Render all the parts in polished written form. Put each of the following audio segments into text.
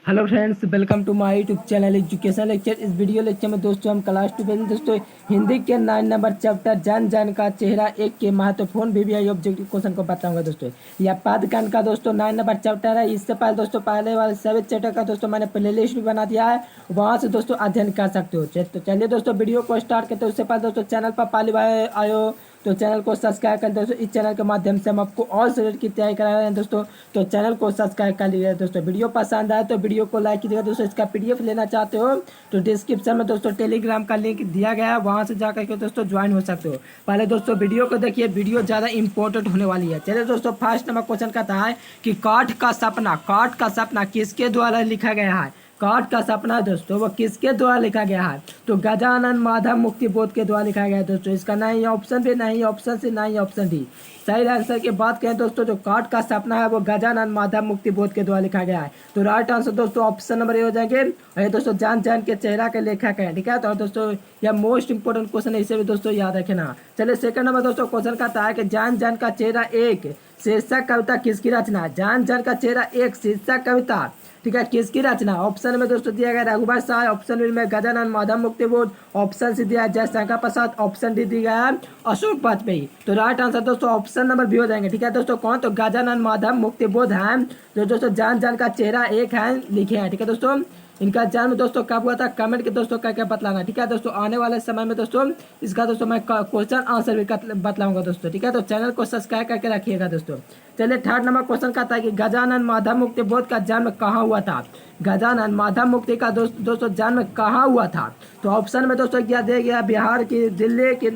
Hello friends, welcome to my YouTube channel education lecture. इस video lecture में दोस्तों हम क्लास 12 में दोस्तों हिंदी के 9 नंबर चैप्टर जान जान का चेहरा एक के महत्वपूर्ण वीवीआई ऑब्जेक्टिव क्वेश्चन को बताऊंगा दोस्तों। यह पाठ्यक्रम का दोस्तों 9 नंबर चैप्टर है। इससे पहले दोस्तों पहले वाले सभी चैप्टर का दोस्तों मैंने प्ले लिस्ट भी बना दिया है, वहाँ से दोस्तों अध्ययन कर सकते हो। तो चलिए दोस्तों वीडियो को स्टार्ट करते हैं। उससे पहले दोस्तों चैनल पर पहली बार आए हो तो चैनल को सब्सक्राइब कर दोस्तों। इस चैनल के माध्यम से हम आपको और सब्जेक्ट की तैयारी करा रहे हैं दोस्तों, तो चैनल को सब्सक्राइब कर लीजिएगा दोस्तों। वीडियो पसंद आए तो वीडियो को लाइक कीजिएगा दोस्तों। इसका पीडीएफ लेना चाहते हो तो डिस्क्रिप्शन में दोस्तों टेलीग्राम का लिंक दिया गया है, वहाँ से जाकर के दोस्तों ज्वाइन हो सकते हो। पहले दोस्तों वीडियो को देखिए, वीडियो ज़्यादा इंपॉर्टेंट होने वाली है। चलिए दोस्तों फर्स्ट नंबर क्वेश्चन कहता है कि काठ का सपना किसके द्वारा लिखा गया है। काठ का सपना दोस्तों वो किसके द्वारा लिखा गया है, तो गजानन माधव मुक्ति बोध के द्वारा लिखा गया है दोस्तों। इसका नहीं ऑप्शन भी, नहीं ऑप्शन सी, नहीं ऑप्शन डी। सही आंसर की बात करें दोस्तों, जो काठ का सपना है वो गजानन माधव मुक्ति बोध के द्वारा लिखा गया है। तो राइट आंसर दोस्तों ऑप्शन नंबर ए हो जाएंगे। और ये दोस्तों जान जान के चेहरा के लेखक है, ठीक है। तो दोस्तों यह मोस्ट इंपोर्टेंट क्वेश्चन है, इसे भी दोस्तों याद रखना। चलिए सेकंड नंबर दोस्तों क्वेश्चन कहता है कि जान जान का चेहरा एक शीर्षक कविता किसकी रचना है। जान जान का चेहरा एक शीर्षक कविता, ठीक है, किसकी रचना। ऑप्शन में दोस्तों दिया गया रघुवर साय, ऑप्शन बी में गजानन माधव मुक्ति बोध, ऑप्शन सी दिया है जयशंकर प्रसाद, ऑप्शन डी दिया है अशोक वाजपेयी। तो राइट आंसर दोस्तों ऑप्शन नंबर बी हो जाएंगे, ठीक है दोस्तों। कौन, तो गजानन माधव मुक्ति बोध है जो दोस्तों जान जान का चेहरा एक है लिखे हैं, ठीक है दोस्तों। इनका जन्म दोस्तों कब हुआ था, कमेंट के दोस्तों करके बतलाना, ठीक है दोस्तों। आने वाले समय में दोस्तों इसका दोस्तों मैं क्वेश्चन आंसर भी बतलाऊंगा दोस्तों, ठीक है। तो चैनल को सब्सक्राइब करके रखिएगा दोस्तों। चलिए थर्ड नंबर क्वेश्चन कहता है कि गजानन माधव मुक्ति बोध का जन्म कहाँ हुआ था। गजानन माधव मुक्ति का दोस्तों जन्म कहाँ हुआ था। तो ऑप्शन में दोस्तों क्या दिया गया, बिहार की, दिल्ली की,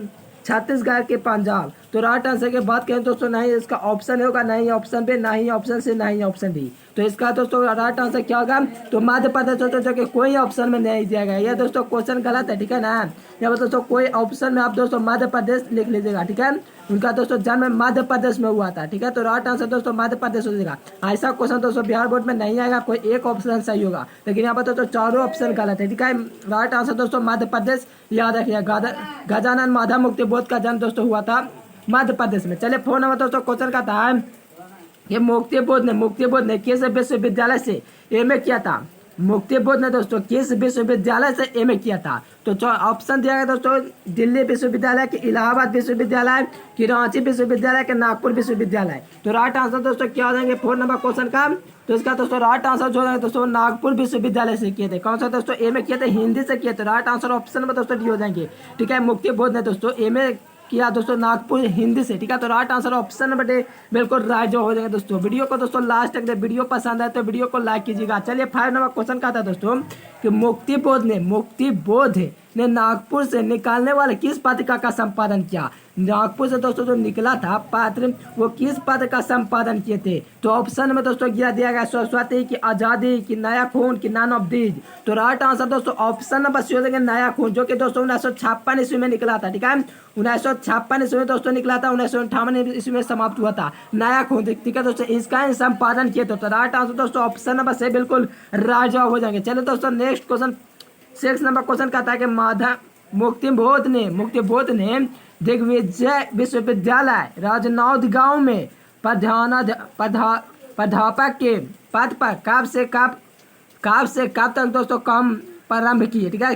छत्तीसगढ़ के, पंजाब। तो राइट आंसर की बात करें दोस्तों, नहीं इसका ऑप्शन होगा, नहीं ऑप्शन बी, नहीं ऑप्शन सी, नहीं ऑप्शन डी। तो इसका दोस्तों राइट आंसर क्या होगा, तो मध्य प्रदेश होता जो कि कोई ऑप्शन में नहीं दिया गया। यह दोस्तों क्वेश्चन गलत है, ठीक है ना। या दोस्तों कोई ऑप्शन में आप दोस्तों मध्य प्रदेश लिख लीजिएगा, ठीक है। उनका दोस्तों जन्म मध्य प्रदेश में हुआ था, ठीक है। तो राइट आंसर दोस्तों मध्य प्रदेश हो जाएगा। ऐसा क्वेश्चन दोस्तों बिहार बोर्ड में नहीं आएगा, कोई एक ऑप्शन सही होगा, लेकिन यहाँ पर दोस्तों चारों ऑप्शन गलत है, ठीक है। राइट आंसर दोस्तों मध्य प्रदेश, याद रखिएगा। गजानन माधव मुक्ति बोध का जन्म दोस्तों हुआ था मध्य प्रदेश में। चलिए फोन नंबर दोस्तों क्वेश्चन का था, ये मुक्ति बोध ने किस विश्वविद्यालय से एमए किया था। मुक्ति बोध ने दोस्तों किस विश्वविद्यालय से एमए किया था। तो ऑप्शन दिया गया दोस्तों, दिल्ली विश्वविद्यालय के, इलाहाबाद विश्वविद्यालय की, रांची विश्वविद्यालय के, नागपुर विश्वविद्यालय। तो राइट आंसर दोस्तों क्या हो जाएंगे फोन नंबर क्वेश्चन का, तो इसका दोस्तों राइट आंसर जो है दोस्तों नागपुर विश्वविद्यालय से किए थे। कौन सा दोस्तों, एमए किए थे, हिंदी से किए थे। राइट आंसर ऑप्शन में दोस्तों डी हो जाएंगे, ठीक है। मुक्ति बोध ने दोस्तों एमए किया दोस्तों नागपुर हिंदी से, ठीक है। तो right answer option number day बिल्कुल राइट जो हो जाएगा दोस्तों। वीडियो को दोस्तों लास्ट तक दे, वीडियो पसंद आए तो वीडियो को लाइक कीजिएगा। चलिए 5 नंबर क्वेश्चन का था दोस्तों कि मुक्ति बोध ने नागपुर से निकालने वाले किस पत्रिका का संपादन किया। नागपुर से दोस्तों जो निकला था पत्र, वो किस पत्र का संपादन किए थे। तो ऑप्शन में दोस्तों दिया गया सरस्वती की, आजादी की, नया खून की, नन ऑफ दीज। तो राइट आंसर दोस्तों ऑप्शन नंबर सी हो जाएंगे नया खून, जो कि दोस्तों 1956 ईस्वी में निकला था, ठीक है। 1956 ईस्वी में दोस्तों निकला था, 1958 ईस्वी में समाप्त हुआ था नया खून, ठीक है दोस्तों। इसका संपादन किए तो राइट आंसर दोस्तों ऑप्शन नंबर से बिल्कुल राइट जवाब हो जाएंगे। चलिए दोस्तों नेक्स्ट क्वेश्चन 6 नंबर क्वेश्चन कहता है कि मुक्ति बोध ने दिग्विजय विश्वविद्यालय राजनौद गांव में प्राध्यापक के पद पर कब से कब तक दोस्तों काम प्रारंभ किए, ठीक है।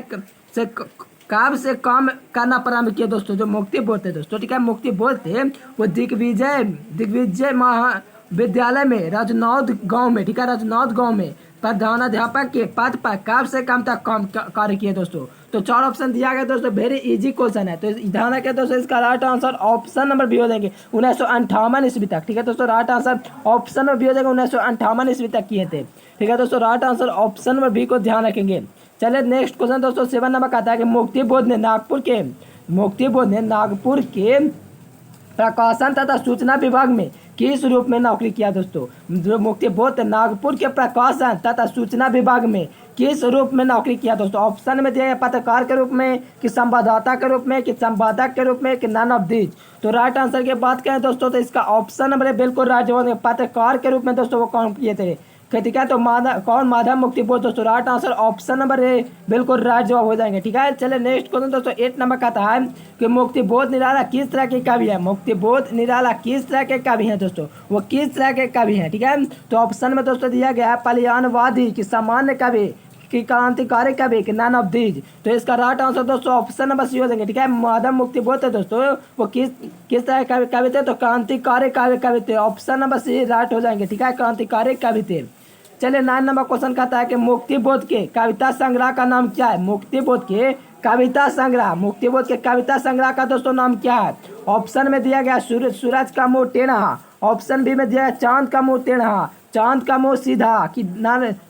कब से काम करना प्रारंभ किया दोस्तों, जो मुक्ति बोध थे दोस्तों, ठीक है। मुक्ति बोध थे वो दिग्विजय महाविद्यालय में राजनौद गांव में, ठीक है, राजनौद गांव में प्रधानाध्यापक के पद पर कब से कम तक काम कार्य किए दोस्तों। तो 4 ऑप्शन दिया गया दोस्तों, वेरी इजी क्वेश्चन है। तो ध्यान रखें दोस्तों, इसका right answer option number B हो जाएंगे 1958 ईस्वी तक, ठीक है दोस्तों। Right answer option number B हो जाएगा 1958 ईस्वी तक किए थे, ठीक है दोस्तों। Right answer option number B को ध्यान रखेंगे। चलिए नेक्स्ट क्वेश्चन दोस्तों 7 नंबर का आता है कि मुक्ति बोध ने नागपुर के प्रकाशन तथा सूचना विभाग में किस रूप में नौकरी किया दोस्तों। जो मुक्ति बोध नागपुर के प्रकाशन तथा सूचना विभाग में किस रूप में नौकरी किया दोस्तों। ऑप्शन में दिया गया पत्रकार के रूप में, कि संवाददाता के रूप में, कि संपादक के रूप में, कि नन ऑफ दीज। तो राइट आंसर की बात करें दोस्तों, तो इसका ऑप्शन नंबर बिल्कुल राइट जवाब, पत्रकार के रूप में दोस्तों वो काम किए थे, ठीक है। तो कौन माधव मुक्ति बोध दोस्तों, right answer option number A बिल्कुल राइट जवाब हो जाएंगे। ठीक है, चलिए नेक्स्ट क्वेश्चन दोस्तों 8 नंबर का आता है कि मुक्ति बोध निराला किस तरह के कवि है। मुक्ति बोध निराला किस तरह के कवि हैं दोस्तों, वो किस तरह के कवि हैं। ठीक है, तो ऑप्शन में दोस्तों दिया गया है पलायनवादी की सामान्य कवि की क्रांतिकारी कवि के नन ऑफ दीज। तो इसका राइट आंसर दोस्तों ऑप्शन नंबर सी हो जाएंगे। ठीक है, माधव मुक्ति बोध है दोस्तों, वो किस तरह के कवि थे, तो क्रांतिकारी कवि थे। ऑप्शन नंबर सी राइट हो जाएंगे। ठीक है, क्रांतिकारी कवि थे। चलिए 9 नंबर क्वेश्चन कहता है कि मुक्ति बोध के कविता संग्रह का नाम क्या है। मुक्ति बोध के कविता संग्रह, मुक्ति बोध के कविता संग्रह का दोस्तों नाम क्या है। ऑप्शन में दिया गया सूरज का मुंह टेढ़ा, ऑप्शन बी में दिया गया चांद का मुंह टेढ़ा, चांद का मुंह सीधा कि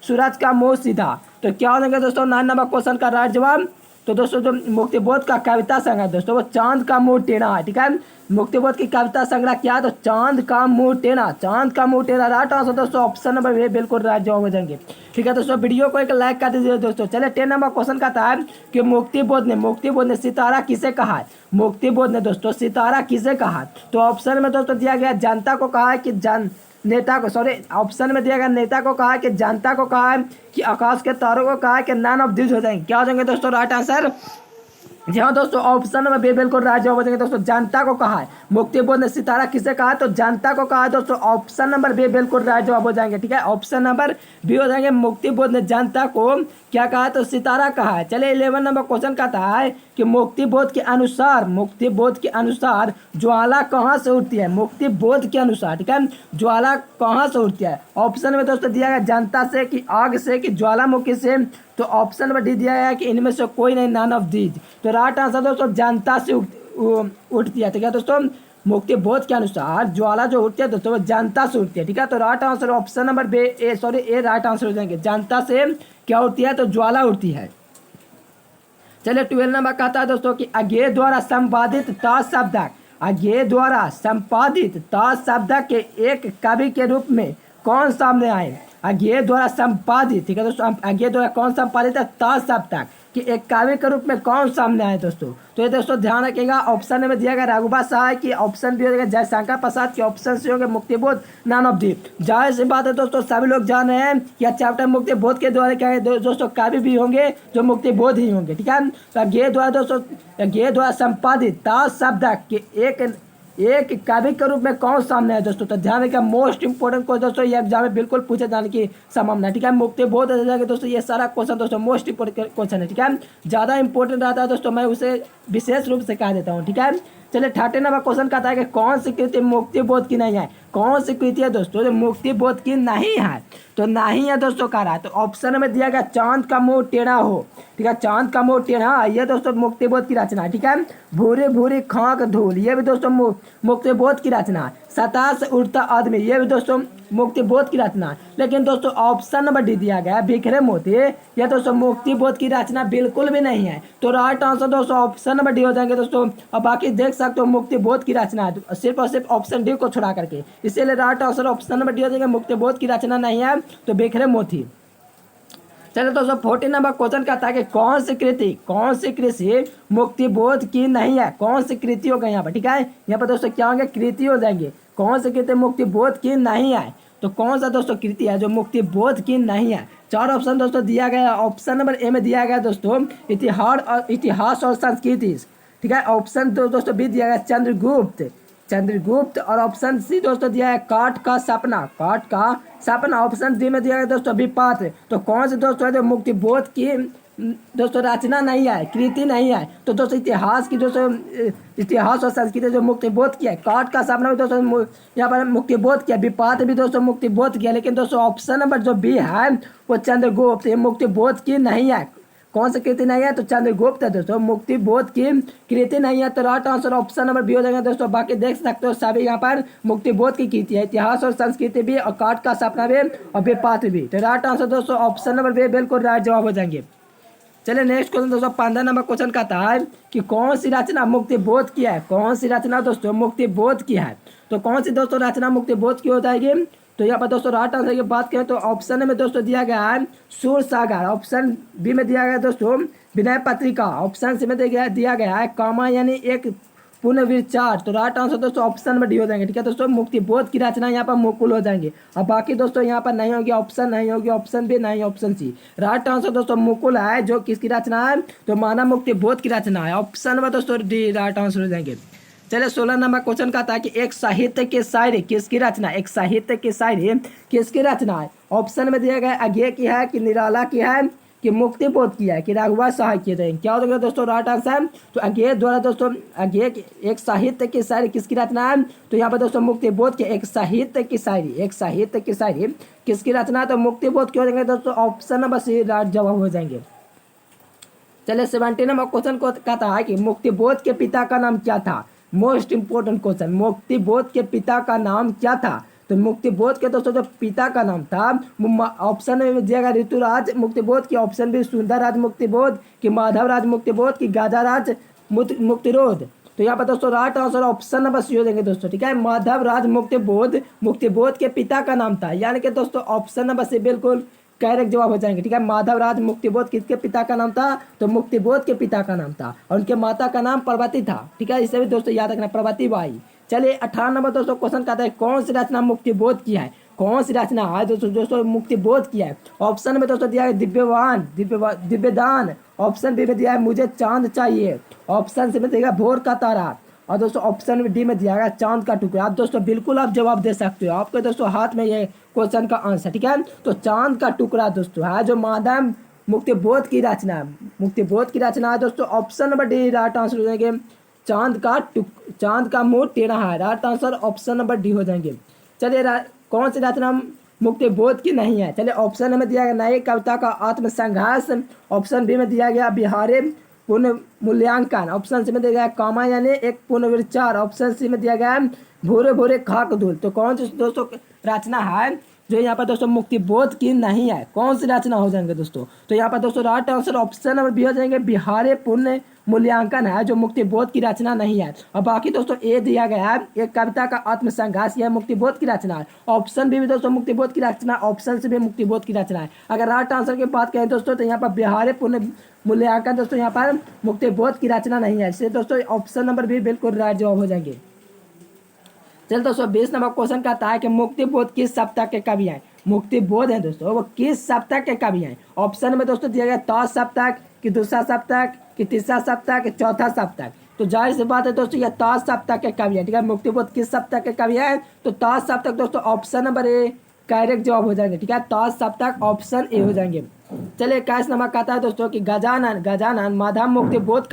सूरज का मुंह सीधा। तो क्या हो जाएगा दोस्तों 9 नंबर क्वेश्चन का राइट जवाब। तो दोस्तों जो मुक्ति बोध का कविता संग्रह दोस्तों वो चांद का मुंह टेढ़ा है। ठीक है, मुक्ति बोध की कविता संग्रह क्या है, तो चांद का मुंह टेढ़ा, चांद का मुंह टेढ़ा राइट आंसर दोस्तों ऑप्शन नंबर ए बिल्कुल राइट जवाब हो जाएंगे। ठीक है दोस्तों, वीडियो को एक लाइक कर दीजिए दोस्तों। चलिए 10 नंबर क्वेश्चन का था कि मुक्ति बोध ने सितारा किसे कहा है। मुक्ति बोध ने दोस्तों सितारा किसे कहा है। तो ऑप्शन में दोस्तों दिया गया जनता को कहा है कि ऑप्शन में दिया गया नेता को कहा है कि जनता को कहा है कि आकाश के तारों को कहा है कि नन ऑफ दिस हो जाएंगे। क्या हो जाएंगे दोस्तों राइट आंसर। जी हाँ दोस्तों, ऑप्शन नंबर बी बिल्कुल राइट जवाब हो जाएंगे दोस्तों, जनता को कहा है। मुक्ति बोध ने सितारा किसे कहा है, तो जनता को कहा है दोस्तों, ऑप्शन नंबर बी बिल्कुल राइट जवाब हो जाएंगे। ठीक है, ऑप्शन नंबर बी हो जाएंगे, मुक्ति बोध ने जनता को क्या कहा है, तो सितारा कहा है। चलिए 11 नंबर क्वेश्चन कहता है कि मुक्ति बोध के अनुसार ज्वाला कहाँ से उठती है। मुक्ति बोध के अनुसार ठीक है, ज्वाला कहाँ से उठती है। ऑप्शन में दोस्तों दिया गया जनता से कि आग से कि ज्वालामुखी से। तो ऑप्शन नंबर डी दिया गया है कि इनमें से कोई नहीं, नन ऑफ दीज। तो राइट आंसर दोस्तों जनता से उठती है। ठीक है दोस्तों, मुक्ति बोध के अनुसार ज्वाला जो उठती है दोस्तों वो जनता से उठती है। ठीक है, तो right answer option number A right answer हो जाएंगे। जनता से क्या उठती है, तो ज्वाला उठती है। चलिए 12 नंबर कहता है दोस्तों कि अज्ञेय द्वारा संपादित शब्द के एक कवि के रूप में कौन सामने आए। अज्ञेय द्वारा संपादित, ठीक है दोस्तों, अज्ञेय द्वारा कौन संपादित है, शब्द कि एक काव्य के रूप में कौन सामने आए दोस्तों। तो ये दोस्तों ध्यान रखिएगा, ऑप्शन में दिया गया रघुबा सहाय की, ऑप्शन बी हो जाएगा जयशंकर प्रसाद की, ऑप्शन सी होंगे मुक्ति बोध नन ऑफ दी। जाहिर सी बात है दोस्तों, सभी लोग जान रहे हैं कि चैप्टर मुक्ति बोध के द्वारा क्या है दोस्तों, काव्य भी होंगे जो मुक्ति बोध ही होंगे। ठीक है, तो अज्ञेय द्वारा संपादित शब्द के एक काव्य के रूप में कौन सामने है दोस्तों। तो ध्यान रखिएगा, मोस्ट इंपोर्टेंट क्वेश्चन दोस्तों ये एग्जाम में बिल्कुल पूछे जाने की संभावना है। ठीक है, मुक्ति बोध दोस्तों ये सारा क्वेश्चन दोस्तों मोस्ट इंपोर्टेंट क्वेश्चन है। ठीक है, ज़्यादा इंपॉर्टेंट रहता है दोस्तों, मैं उसे विशेष रूप से कह देता हूँ। ठीक है, चलिए 13 नंबर क्वेश्चन कहता है कि कौन सी कृति मुक्ति बोध की नहीं है। कौन सी कृति है दोस्तों जो मुक्ति बोध की नहीं है, तो नहीं है दोस्तों कह रहा है। तो ऑप्शन में दिया गया चांद का मुंह टेढ़ा हो। ठीक है, चांद का मुंह टेढ़ा ये दोस्तों मुक्ति बोध की रचना है। ठीक है, भूरी भूरी खाक धूल ये भी दोस्तों मुक्ति बोध की रचना है। सतह से उड़ता आदमी ये भी दोस्तों मुक्ति बोध की रचना है। लेकिन दोस्तों ऑप्शन नंबर डी दिया गया बिखरे मोती यह दोस्तों मुक्ति बोध की रचना बिल्कुल भी नहीं है। तो राइट आंसर दोस्तों ऑप्शन नंबर डी हो जाएंगे दोस्तों। और बाकी देख सकते हो मुक्ति बोध की रचना है सिर्फ और सिर्फ ऑप्शन डी को छुड़ा करके, इसीलिए right answer option number D हो जाएंगे, मुक्ति बोध की रचना नहीं है तो बिखरे मोती। चलिए दोस्तों 14 नंबर क्वेश्चन कहता है कि कौन सी कृति मुक्ति बोध की नहीं है। कौन सी कृति होगा यहाँ पर। ठीक है, यहाँ पर दोस्तों क्या होंगे, कृति हो जाएंगे। कौन सी कृति मुक्ति बोध की नहीं है, तो कौन सा दोस्तों कृति है जो मुक्ति बोध की नहीं है। 4 ऑप्शन दोस्तों दिया गया। ऑप्शन नंबर ए में दिया गया दोस्तों इतिहास और संस्कृति। ठीक है, ऑप्शन दोस्तों बी दिया गया चंद्रगुप्त और ऑप्शन सी दोस्तों दिया है काठ का सपना। ऑप्शन डी में दिया गया दोस्तों विपात्र। तो कौन से दोस्तों है जो मुक्ति बोध की दोस्तों रचना नहीं है, कृति नहीं है। तो दोस्तों इतिहास और संस्कृति जो मुक्ति बोध किया है, काठ का सपना भी दोस्तों यहाँ पर मुक्ति बोध किया, विपात्र भी दोस्तों मुक्ति बोध किया। लेकिन दोस्तों ऑप्शन नंबर जो बी है वो चंद्रगुप्त ये मुक्ति बोध की नहीं है। कौन सी कृति नहीं है, तो चंद्रगुप्त है दोस्तों, मुक्ति बोध की कृति नहीं है। तो right answer option number B हो जाएगा दोस्तों। बाकी देख सकते हो सभी यहाँ पर मुक्ति बोध की कृति है, इतिहास और संस्कृति भी और काठ का सपना भी और विपात्र भी। तो राइट आंसर दोस्तों ऑप्शन नंबर बी बिल्कुल राइट जवाब हो जाएंगे। चलिए नेक्स्ट क्वेश्चन दोस्तों 15 नंबर क्वेश्चन कहता है कि कौन सी रचना मुक्ति बोध की है। कौन सी रचना दोस्तों मुक्ति बोध की है, तो कौन सी दोस्तों रचना मुक्ति बोध की हो जाएगी। तो यहाँ पर दोस्तों राइट आंसर की बात करें तो ऑप्शन में दोस्तों दिया गया है सूर सागर, ऑप्शन बी में दिया गया दोस्तों विनय पत्रिका, ऑप्शन सी में दिया गया है कामा यानी एक पुनर्विचार। तो राइट आंसर दोस्तों ऑप्शन में डी हो जाएंगे। ठीक है दोस्तों, मुक्ति बोध की रचना यहाँ पर मुकुल हो जाएंगे। अब बाकी दोस्तों यहाँ पर नहीं होगी, ऑप्शन नहीं होगी, ऑप्शन बी नहीं, ऑप्शन सी। राइट आंसर दोस्तों मुकुल है, जो किसकी रचना है, तो मानव मुक्ति बोध की रचना है। ऑप्शन में दोस्तों डी राइट आंसर हो जाएंगे। चलिए 16 नंबर क्वेश्चन का था कि एक साहित्य के शायरी किसकी रचना, एक साहित्य के शायरी किसकी रचना है। ऑप्शन में दिया गया अज्ञे की है, कि निराला की है, कि मुक्ति बोध की है, कि राघवा सहाय की है। क्या हो दोस्तों राइट आंसर, तो अज्ञे द्वारा दोस्तों अज्ञे एक साहित्य की शायरी किसकी रचना है, तो यहाँ पर दोस्तों मुक्ति बोध की एक साहित्य की शायरी, एक साहित्य की शायरी किसकी रचना है, तो मुक्ति बोध की हो जाएंगे दोस्तों। ऑप्शन नंबर सी राइट जवाब हो जाएंगे। चलिए 17 नंबर क्वेश्चन को कहता है कि मुक्ति बोध के पिता का नाम क्या था। मोस्ट इंपोर्टेंट क्वेश्चन, मुक्ति बोध के पिता का नाम क्या था, तो मुक्ति बोध के दोस्तों जो पिता का नाम था, ऑप्शन में दिया गया ऋतुराज मुक्ति बोध की, ऑप्शन बी सुंदरराज मुक्ति बोध की, माधवराज मुक्ति बोध की, गाजाराज मुक्तिरोध। तो यहाँ पर दोस्तों right answer option number C हो जाएंगे दोस्तों। ठीक है, माधवराज मुक्ति बोध के पिता का नाम था, यानी कि दोस्तों ऑप्शन नंबर सी बिल्कुल करेक्ट जवाब हो जाएंगे। ठीक है, माधवराज मुक्तिबोध किसके पिता का नाम था, तो मुक्तिबोध के पिता का नाम था, और उनके माता का नाम पार्वती था। ठीक है, इसे भी दोस्तों याद रखना, पार्वती बाई। चलिए 18 नंबर दोस्तों क्वेश्चन कहता है कौन सी रचना मुक्तिबोध की है, कौन सी रचना है दोस्तों मुक्तिबोध की है। ऑप्शन में दोस्तों दिया है दिव्यदान, ऑप्शन बी में दिया है मुझे चांद चाहिए, ऑप्शन सी में दिया है भोर का तारा, और दोस्तों ऑप्शन डी में दिया गया चांद का टुकड़ा। आप दोस्तों बिल्कुल आप जवाब दे सकते हो, आपके दोस्तों हाथ में ये क्वेश्चन का आंसर। ठीक है, तो चांद का टुकड़ा दोस्तों है जो माधव मुक्तिबोध की रचना है, मुक्तिबोध की रचना है दोस्तों। Option number D right answer हो जाएंगे। चांद का मुंह टेढ़ा है, right answer option number D हो जाएंगे। चलिए कौन सी रचना मुक्तिबोध की नहीं है। चलिए ऑप्शन में दिया गया नई कविता का आत्मसंघर्ष, ऑप्शन बी में दिया गया बिहारे पुनः मूल्यांकन, ऑप्शन सी में दिया गया कामा यानी एक पुनर्विचार, ऑप्शन सी में दिया गया भोरे भोरे खाक धूल। तो कौन सी दोस्तों रचना है जो यहाँ पर दोस्तों मुक्तिबोध की नहीं है, कौन सी रचना हो जाएंगे दोस्तों, तो यहाँ पर दोस्तों right answer option number B हो जाएंगे बिहारे पुण्य मूल्यांकन है जो मुक्तिबोध की रचना नहीं है। और बाकी दोस्तों ए दिया गया है एक कविता का आत्मसंघर्ष, यह मुक्तिबोध की रचना है। ऑप्शन बी भी दोस्तों मुक्तिबोध की रचना, ऑप्शन से भी मुक्तिबोध की रचना है। अगर राइट आंसर की बात करें दोस्तों तो यहाँ पर बिहारे पुण्य मूल्यांकन दोस्तों यहाँ पर मुक्तिबोध की रचना नहीं है, इसलिए दोस्तों ऑप्शन नंबर बी बिल्कुल राइट जवाब हो जाएंगे। चलिए दोस्तों 20 नंबर क्वेश्चन कहता है कि मुक्तिबोध किस सप्ताह के कवि हैं। मुक्तिबोध है दोस्तों वो किस सप्ताह के कवि हैं। ऑप्शन में दोस्तों दिया गया तो सप्ताह कि दूसरा सप्ताह कि तीसरा सप्ताह कि चौथा सप्ताह। तो जाहिर सी बात है दोस्तों ये ताज सप्ताह के कवि है। ठीक है, मुक्तिबोध किस सप्ताह के कवि है, तो ताज सप्ताह दोस्तों ऑप्शन नंबर ए करेक्ट जवाब हो जाएंगे। ठीक है, ताज सप्ताह ऑप्शन ए हो जाएंगे। चलिए 21 नंबर कहता है दोस्तों कि गजानन माधव मुक्तिबोध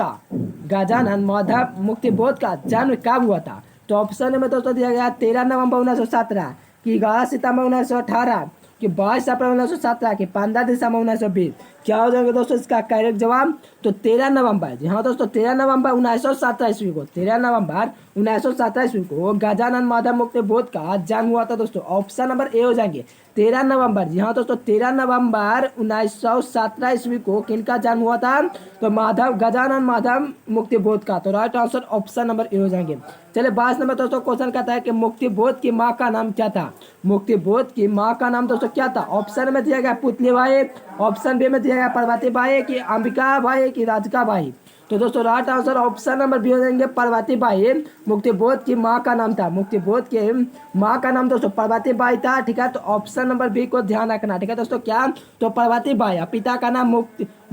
का जन्म कब हुआ था। तो ऑप्शन में दोस्तों दिया गया 13 नवंबर 1917 कि 11 सितंबर 1918 कि 22 अप्रैल 1917 कि 15 दिसंबर 1920। क्या हो जाएगा दोस्तों इसका करेक्ट जवाब, तो 13 नवंबर। जी हाँ दोस्तों 13 नवंबर 1917 ईस्वी को, 13 नवंबर 1917 ईस्वी को गजानन माधव मुक्तिबोध का जन्म हुआ था दोस्तों। ऑप्शन नंबर ए हो जाएंगे 13 नवंबर। जी हाँ दोस्तों 13 नवंबर 1917 ईस्वी को किनका जन्म हुआ था, तो गजानन माधव मुक्तिबोध का। तो right answer option number A हो जाएंगे। चलिए 22 नंबर दोस्तों क्वेश्चन कहता है कि मुक्तिबोध की माँ का नाम क्या था। मुक्तिबोध की माँ का नाम दोस्तों क्या था। ऑप्शन में दिया गया पुतली बाई, ऑप्शन बी में दिया गया पार्वती बाई की अंबिका बाई की राधिका बाई। तो दोस्तों right answer option number B हो जाएंगे पार्वती बाई मुक्तिबोध की माँ का नाम था। मुक्तिबोध के माँ का नाम दोस्तों पार्वती बाई था। ठीक है, तो ऑप्शन नंबर बी को ध्यान रखना। ठीक है दोस्तों, क्या तो पार्वती बाई, पिता का नाम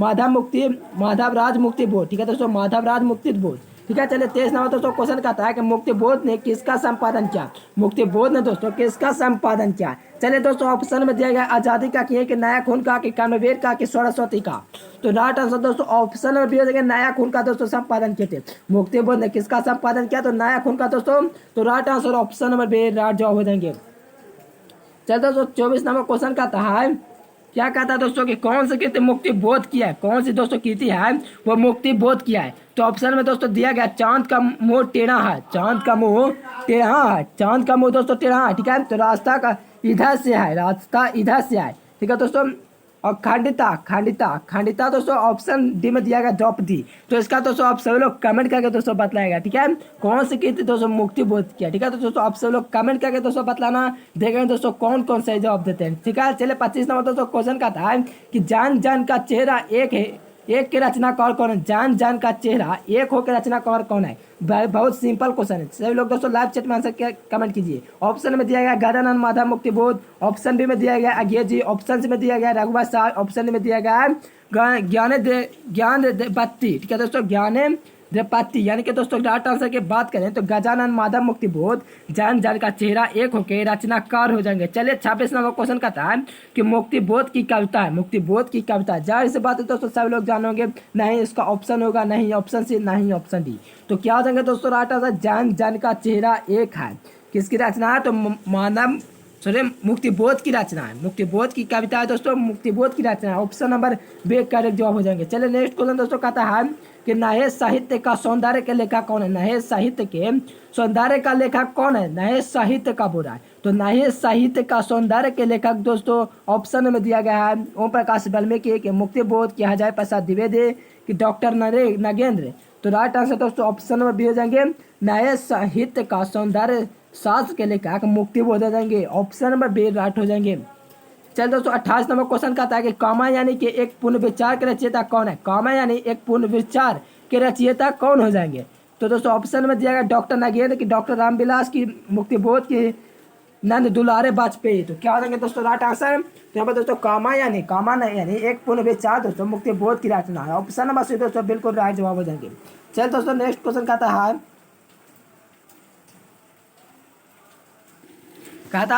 माधवराज मुक्तिबोध। ठीक है दोस्तों, माधवराज मुक्तिबोध। ठीक है, चलिए 23 नंबर दोस्तों क्वेश्चन कहता है कि मुक्तिबोध ने किसका संपादन किया। मुक्तिबोध ने दोस्तों किसका संपादन किया। चलिए दोस्तों ऑप्शन में दिया गया आजादी का किए कि नया खून का कि कर्मवीर का कि सरस्वती का। तो राइट आंसर दोस्तों ऑप्शन में भी हो जाएगा नया खून का दोस्तों संपादन किए थे। मुक्तिबोध ने किसका संपादन किया, तो नया खून का दोस्तों। तो right answer option number B right जवाब हो जाएंगे। चलिए दोस्तों 24 नंबर क्वेश्चन कहता है क्या कहता है दोस्तों कि कौन सी कृति मुक्तिबोध किया है, कौन सी दोस्तों कृति है वो मुक्तिबोध किया है। तो ऑप्शन में दोस्तों दिया गया चांद का मुंह टेढ़ा है, चांद का मुंह टेढ़ा है, चांद का मुंह दोस्तों टेढ़ा है। ठीक है, तो रास्ता का इधर से है, रास्ता इधर से है। ठीक है दोस्तों, और खंडिता दोस्तों ऑप्शन डी में दिया गया द्रौपदी। तो इसका दोस्तों आप सभी लोग कमेंट करके दोस्तों बतलाएगा। ठीक है, कौन सी कृति दोस्तों मुक्तिबोध किया। ठीक है, तो दोस्तों आप सभी लोग कमेंट करके दोस्तों बतलाना, देखेंगे दोस्तों कौन कौन सही जवाब देते हैं। ठीक है, चलिए 25 नंबर दोस्तों क्वेश्चन का था कि जान का चेहरा एक है एक के रचनाकार कौन है? जान जान का चेहरा एक हो के रचनाकार कौन है? बहुत सिंपल क्वेश्चन है। सभी लोग दोस्तों लाइव चैट में आंसर क्या कमेंट कीजिए। ऑप्शन में दिया गया गजानन माधव मुक्ति बोध, ऑप्शन बी में दिया गया अज्ञे जी, ऑप्शन सी में दिया गया रघुवंश शाह, ऑप्शन में दिया गया ज्ञान बत्ती। ठीक है दोस्तों, ज्ञान द्रपति, यानी कि दोस्तों राइट आंसर की बात करें तो गजानन माधव मुक्ति बोध जान जान का चेहरा एक होके रचनाकार हो जाएंगे। चलिए 26 नंबर क्वेश्चन कहता है कि मुक्ति बोध की कविता है, मुक्ति बोध की कविता। जाहिर सी बात है दोस्तों सभी लोग जानोगे, नहीं इसका ऑप्शन होगा, नहीं ऑप्शन सी, नहीं ऑप्शन डी। तो क्या हो जाएंगे दोस्तों राइट आंसर? जान जान का चेहरा एक है। किसकी रचना है? तो मानव मुक्तिबोध की रचना है, मुक्तिबोध की कविता है दोस्तों, मुक्तिबोध की रचना है। ऑप्शन नंबर बी करेक्ट जवाब हो जाएंगे। चलिए नेक्स्ट क्वेश्चन दोस्तों कहता है कि नए साहित्य का सौंदर्य के लेखक कौन है? नए साहित्य के सौंदर्य का लेखक कौन है? नए साहित्य का बोल रहा है, तो नए साहित्य का सौंदर्य के लेखक दोस्तों ऑप्शन में दिया गया है ओम प्रकाश वाल्मीकि के, मुक्तिबोध की, हजारी प्रसाद द्विवेदी की, डॉक्टर नगेंद्र। तो राइट आंसर दोस्तों ऑप्शन नंबर बी हो जाएंगे नए साहित्य का सौंदर्य शास्त्र के लेखक मुक्तिबोध हो जाएंगे। ऑप्शन नंबर बी राइट हो जाएंगे। चल दोस्तों 28 नंबर क्वेश्चन कहता है कि कामा यानी कि एक पूर्ण विचार के रचयिता कौन है? कामा यानी एक पूर्ण विचार के रचयिता कौन हो जाएंगे? तो दोस्तों ऑप्शन में दिया गया डॉक्टर नगेंद्र की, डॉक्टर रामविलास की, मुक्तिबोध की, नंद दुलारे वाजपेयी। तो क्या हो जाएंगे दोस्तों राइट आंसर? तो यहाँ पर दोस्तों कामा यानी एक पूर्ण विचार दोस्तों मुक्तिबोध की रचना है। ऑप्शन नंबर सी दोस्तों बिल्कुल राइट जवाब हो जाएंगे। चल दोस्तों नेक्स्ट क्वेश्चन कहता है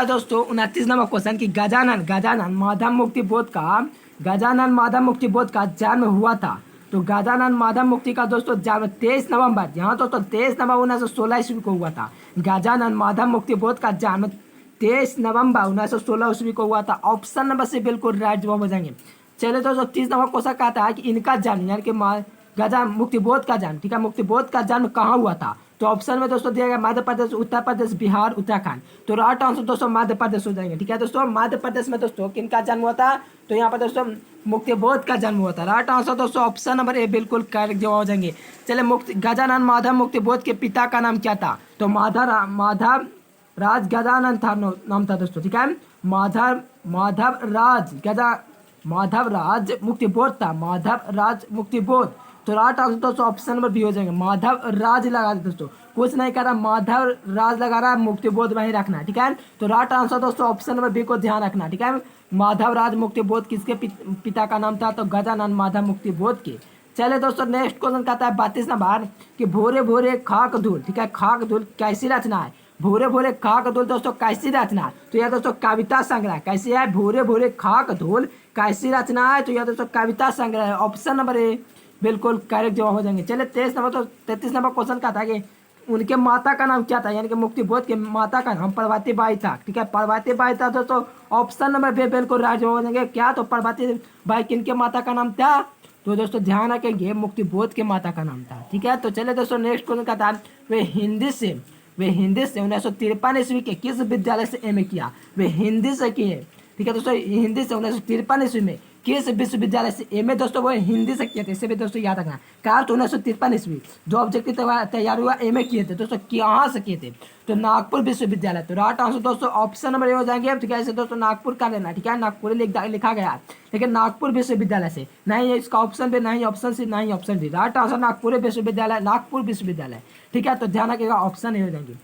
दोस्तों 29 नंबर क्वेश्चन की गजानन माधव मुक्तिबोध का जन्म हुआ था। तो गजानन माधव मुक्ति का दोस्तों जन्म 23 नवंबर, यहाँ दोस्तों 23 नवंबर 1916 ईस्वी को हुआ था। गजानन माधव मुक्तिबोध का जन्म 23 नवंबर 1916 ईस्वी को हुआ था। ऑप्शन नंबर से बिल्कुल राइट जवाब हो जाएंगे। चलिए दोस्तों 30 नंबर क्वेश्चन कहता है कि इनका जन्म यानी कि गजानन मुक्तिबोध का जन्म, ठीक है, मुक्तिबोध का जन्म कहाँ हुआ था? तो ऑप्शन में दोस्तों दिया गया मध्य प्रदेश, उत्तर प्रदेश, बिहार, उत्तराखंड। तो राइट आंसर दोस्तों मध्य प्रदेश हो जाएंगे। ठीक है दोस्तों, मध्य प्रदेश में दोस्तों किनका जन्म हुआ था? तो यहाँ पर दोस्तों मुक्तिबोध का जन्म हुआ था। राइट आंसर दोस्तों ऑप्शन नंबर ए बिल्कुल करेक्ट जवाब हो जाएंगे। चलिए गजानन माधव मुक्तिबोध के पिता का नाम क्या था? तो माधव राज गजानन था नाम था दोस्तों। ठीक है, माधव राज मुक्तिबोध था, माधव राज मुक्तिबोध। तो राइट आंसर दोस्तों ऑप्शन नंबर बी हो जाएंगे, माधव राज लगा दे दोस्तों, कुछ नहीं कर रहा, माधव राज लगा रहा है, मुक्तिबोध वहीं रखना है। ठीक है, तो राइट आंसर दोस्तों ऑप्शन नंबर बी को ध्यान रखना। ठीक है, माधव राज मुक्तिबोध किसके पिता का नाम था? तो गजानन माधव मुक्तिबोध के। चलिए दोस्तों नेक्स्ट क्वेश्चन कहता है 32 नंबर कि भोरे भोरे खाक धूल, ठीक है, खाक धूल कैसी रचना है? भोरे भोरे खाक धूल दोस्तों कैसी रचना है? तो यह दोस्तों कविता संग्रह। कैसी है? भोरे भोरे खाक धूल कैसी रचना है? तो यह दोस्तों कविता संग्रह है। ऑप्शन नंबर ए बिल्कुल करेक्ट जवाब हो जाएंगे। चलिए 33 नंबर क्वेश्चन का था कि उनके माता का नाम क्या था? यानी कि मुक्तिबोध के माता का नाम पार्वती बाई था। ठीक है, पार्वती बाई था दोस्तों। ऑप्शन नंबर बी बिल्कुल राइट जवाब हो जाएंगे। क्या? तो पार्वती बाई किनके माता का नाम था? तो दोस्तों ध्यान रखेंगे मुक्तिबोध के माता का नाम था। ठीक है, तो चलिए दोस्तों नेक्स्ट क्वेश्चन का था वे हिंदी से 1953 ईस्वी के किस विद्यालय से एमए किया? वे हिंदी से किए। ठीक है दोस्तों, हिंदी से 1953 ईस्वी में किस विश्वविद्यालय से एमए दोस्तों वो हिंदी से किए थे। इसे भी दोस्तों याद रखना। कहा तो 1953 ईस्वी जो ऑब्जेक्टिव तैयार हुआ एमए किए थे दोस्तों, कहाँ से किए थे? तो नागपुर विश्वविद्यालय। तो राइट आंसर दोस्तों ऑप्शन नंबर ए हो जाएंगे। ठीक है, इसे दोस्तों नागपुर का लेना। ठीक है, नागपुर लिखा गया है, लेकिन नागपुर विश्वविद्यालय से नहीं है। इसका ऑप्शन भी नहीं, ऑप्शन सी नहीं, option D. Right answer Nagpur विश्वविद्यालय। ठीक है, तो ध्यान रखिएगा ऑप्शन ए हो जाएंगे।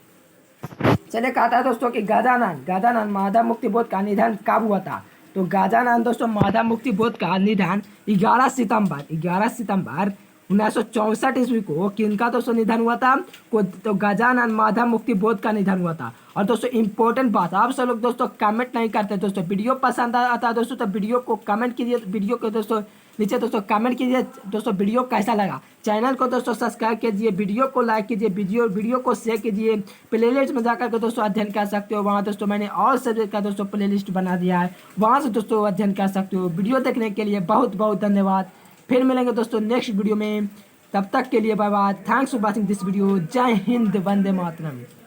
चलिए कहता है दोस्तों कि गजानन माधव मुक्तिबोध का निधन कब हुआ था? तो गजानन दोस्तों माधव मुक्तिबोध का निधन 11 सितंबर 1964 ईस्वी को किनका दोस्तों निधन हुआ था? तो गजानन माधव मुक्तिबोध का निधन हुआ था। और दोस्तों इंपॉर्टेंट बात, आप सब लोग दोस्तों कमेंट नहीं करते दोस्तों। वीडियो पसंद आता है दोस्तों तो वीडियो को कमेंट कीजिए, वीडियो को दोस्तों नीचे दोस्तों कमेंट कीजिए दोस्तों वीडियो कैसा लगा। चैनल को दोस्तों सब्सक्राइब कीजिए, वीडियो को लाइक कीजिए, वीडियो को शेयर कीजिए। प्लेलिस्ट में जाकर के दोस्तों अध्ययन कर सकते हो। वहाँ दोस्तों मैंने और सब्जेक्ट का दोस्तों प्लेलिस्ट बना दिया है, वहाँ से दोस्तों अध्ययन कर सकते हो। वीडियो देखने के लिए बहुत बहुत धन्यवाद। फिर मिलेंगे दोस्तों नेक्स्ट वीडियो में, तब तक के लिए bye bye. Thanks for watching this video. जय हिंद, वंदे मातरम।